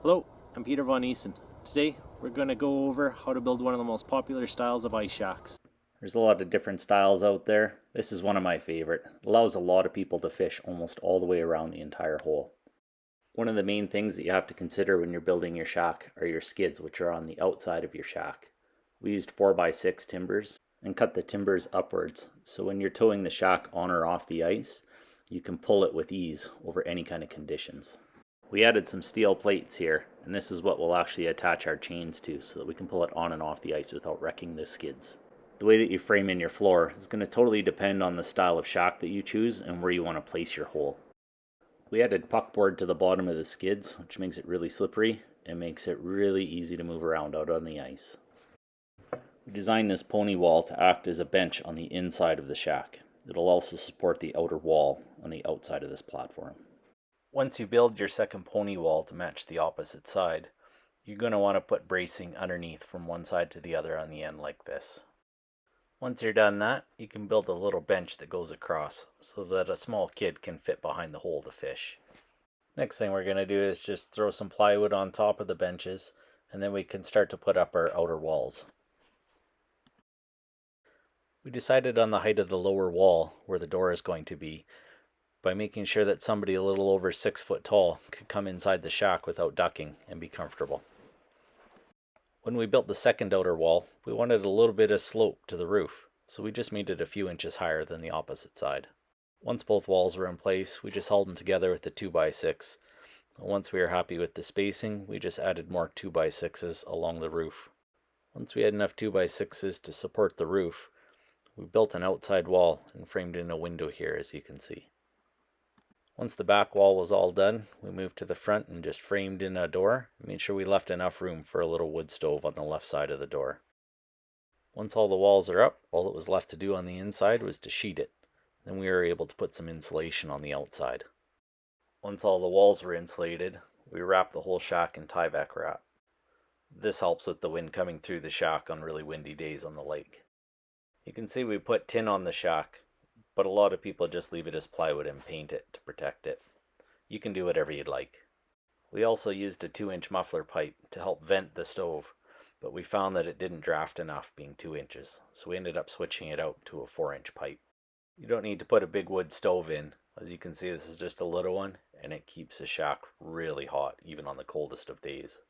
Hello, I'm Peter Von Eason. Today we're going to go over how to build one of the most popular styles of ice shacks. There's a lot of different styles out there. This is one of my favorite. It allows a lot of people to fish almost all the way around the entire hole. One of the main things that you have to consider when you're building your shack are your skids, which are on the outside of your shack. We used 4x6 timbers and cut the timbers upwards, so when you're towing the shack on or off the ice, you can pull it with ease over any kind of conditions. We added some steel plates here, and this is what we'll actually attach our chains to so that we can pull it on and off the ice without wrecking the skids. The way that you frame in your floor is going to totally depend on the style of shack that you choose and where you want to place your hole. We added puckboard to the bottom of the skids, which makes it really slippery and makes it really easy to move around out on the ice. We designed this pony wall to act as a bench on the inside of the shack. It'll also support the outer wall on the outside of this platform. Once you build your second pony wall to match the opposite side, you're going to want to put bracing underneath from one side to the other on the end like this. Once you're done that, you can build a little bench that goes across so that a small kid can fit behind the hole to fish. Next thing we're going to do is just throw some plywood on top of the benches, and then we can start to put up our outer walls. We decided on the height of the lower wall where the door is going to be by making sure that somebody a little over 6 foot tall could come inside the shack without ducking and be comfortable. When we built the second outer wall, we wanted a little bit of slope to the roof, so we just made it a few inches higher than the opposite side. Once both walls were in place, we just held them together with the 2x6. Once we were happy with the spacing, we just added more 2x6s along the roof. Once we had enough 2x6s to support the roof, we built an outside wall and framed in a window here, as you can see. Once the back wall was all done, we moved to the front and just framed in a door and made sure we left enough room for a little wood stove on the left side of the door. Once all the walls are up, all that was left to do on the inside was to sheet it. Then we were able to put some insulation on the outside. Once all the walls were insulated, we wrapped the whole shack in Tyvek wrap. This helps with the wind coming through the shack on really windy days on the lake. You can see we put tin on the shack, but a lot of people just leave it as plywood and paint it to protect it. You can do whatever you'd like. We also used a 2-inch muffler pipe to help vent the stove, but we found that it didn't draft enough being 2 inches, so we ended up switching it out to a 4-inch pipe. You don't need to put a big wood stove in. As you can see, this is just a little one, and it keeps the shack really hot, even on the coldest of days.